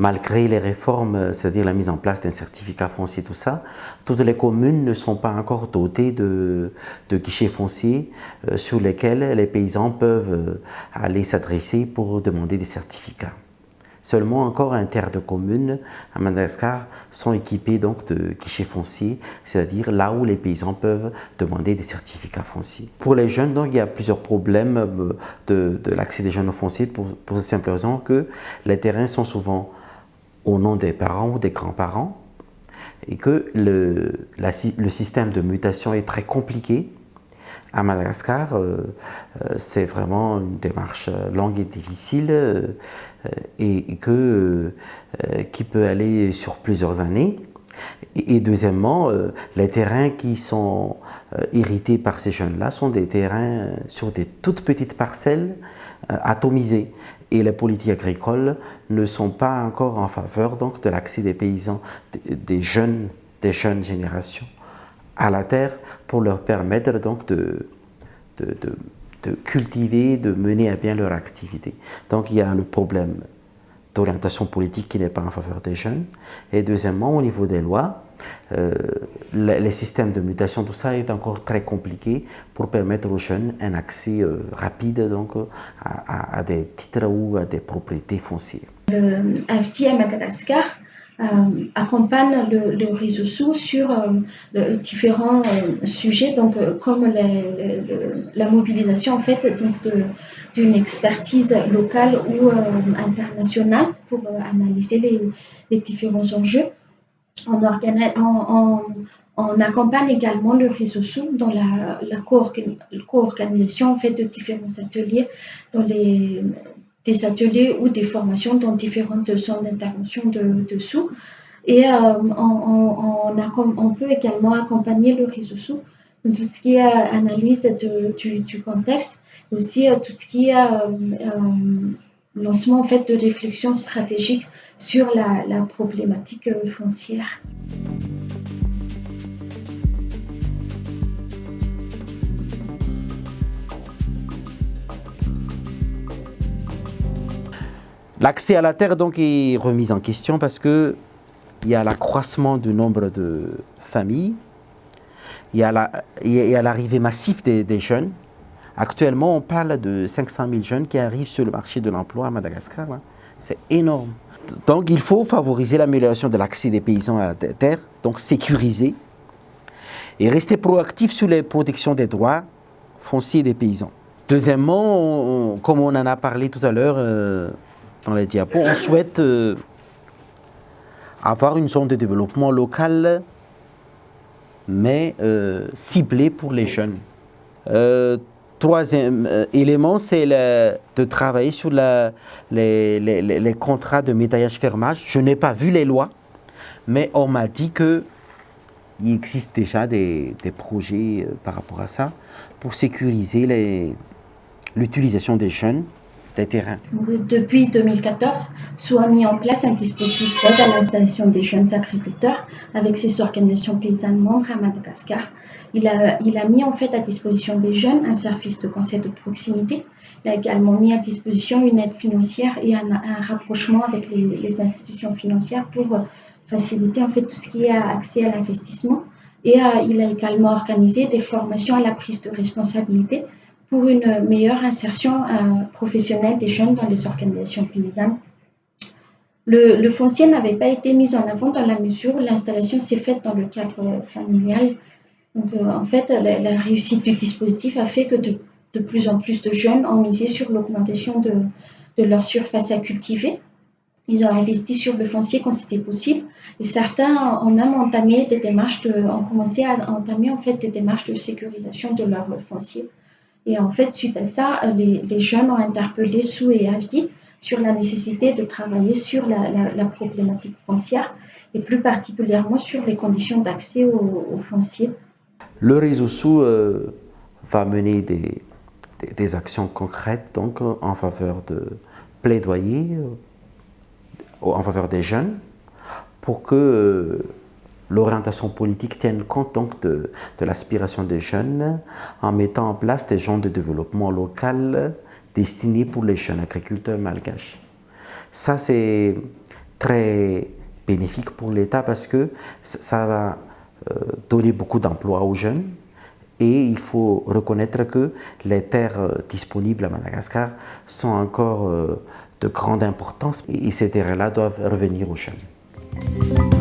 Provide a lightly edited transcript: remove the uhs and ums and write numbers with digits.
malgré les réformes, c'est-à-dire la mise en place d'un certificat foncier, tout ça, toutes les communes ne sont pas encore dotées de guichets fonciers sur lesquels les paysans peuvent aller s'adresser pour demander des certificats. Seulement encore un tiers de communes à Madagascar sont équipées donc de guichets fonciers, c'est-à-dire là où les paysans peuvent demander des certificats fonciers. Pour les jeunes, donc, il y a plusieurs problèmes de l'accès des jeunes au foncier pour la simple raison que les terrains sont souvent au nom des parents ou des grands-parents et que le système de mutation est très compliqué. À Madagascar, c'est vraiment une démarche longue et difficile qui peut aller sur plusieurs années. Et deuxièmement, les terrains qui sont hérités par ces jeunes-là sont des terrains sur des toutes petites parcelles atomisées. Et les politiques agricoles ne sont pas encore en faveur donc, de l'accès des paysans, des jeunes générations à la terre pour leur permettre donc de cultiver, de mener à bien leur activité. Donc il y a le problème d'orientation politique qui n'est pas en faveur des jeunes. Et deuxièmement, au niveau des lois, les systèmes de mutation, tout ça est encore très compliqué pour permettre aux jeunes un accès rapide donc, à des titres ou à des propriétés foncières. Le AFDI à Madagascar accompagne le réseau SOU sur différents sujets, donc comme la mobilisation en fait d'une expertise locale ou internationale pour analyser les différents enjeux. On accompagne également le réseau SOU dans la co-organisation en fait de différents ateliers dans des ateliers ou des formations dans différentes zones d'intervention dessous. Et on peut également accompagner le réseau SOU dans tout ce qui est analyse du contexte, aussi tout ce qui est lancement en fait, de réflexion stratégique sur la problématique foncière. L'accès à la terre donc est remis en question parce que il y a l'accroissement du nombre de familles, il y a l'arrivée massive des jeunes. Actuellement, on parle de 500 000 jeunes qui arrivent sur le marché de l'emploi à Madagascar. C'est énorme. Donc, il faut favoriser l'amélioration de l'accès des paysans à la terre, donc sécuriser et rester proactif sur les protections des droits fonciers des paysans. Deuxièmement, comme on en a parlé tout à l'heure dans les diapos, on souhaite avoir une zone de développement local, mais ciblée pour les jeunes. Troisième élément, c'est de travailler sur les contrats de métallage-fermage. Je n'ai pas vu les lois, mais on m'a dit qu'il existe déjà des projets par rapport à ça pour sécuriser l'utilisation des jeunes, des terrains. Depuis 2014, SOU a mis en place un dispositif d'aide à l'installation des jeunes agriculteurs avec ses organisations paysannes membres à Madagascar. Il a mis en fait à disposition des jeunes un service de conseil de proximité. Il a également mis à disposition une aide financière et un rapprochement avec les institutions financières pour faciliter en fait tout ce qui est accès à l'investissement. Et il a également organisé des formations à la prise de responsabilité pour une meilleure insertion professionnelle des jeunes dans les organisations paysannes. Le foncier n'avait pas été mis en avant dans la mesure où l'installation s'est faite dans le cadre familial. Donc, en fait, la réussite du dispositif a fait que de plus en plus de jeunes ont misé sur l'augmentation de leur surface à cultiver. Ils ont investi sur le foncier quand c'était possible et certains ont même entamé ont commencé à entamer en fait des démarches de sécurisation de leur foncier. Et en fait, suite à ça, les jeunes ont interpellé SOU et AFDI sur la nécessité de travailler sur la problématique foncière et plus particulièrement sur les conditions d'accès au foncier. Le réseau SOU va mener des actions concrètes donc, en faveur de plaidoyer, en faveur des jeunes, pour que l'orientation politique tienne compte donc de l'aspiration des jeunes en mettant en place des zones de développement local destinées pour les jeunes agriculteurs malgaches. Ça, c'est très bénéfique pour l'État parce que ça va donner beaucoup d'emplois aux jeunes. Et il faut reconnaître que les terres disponibles à Madagascar sont encore de grande importance et ces terres-là doivent revenir aux jeunes.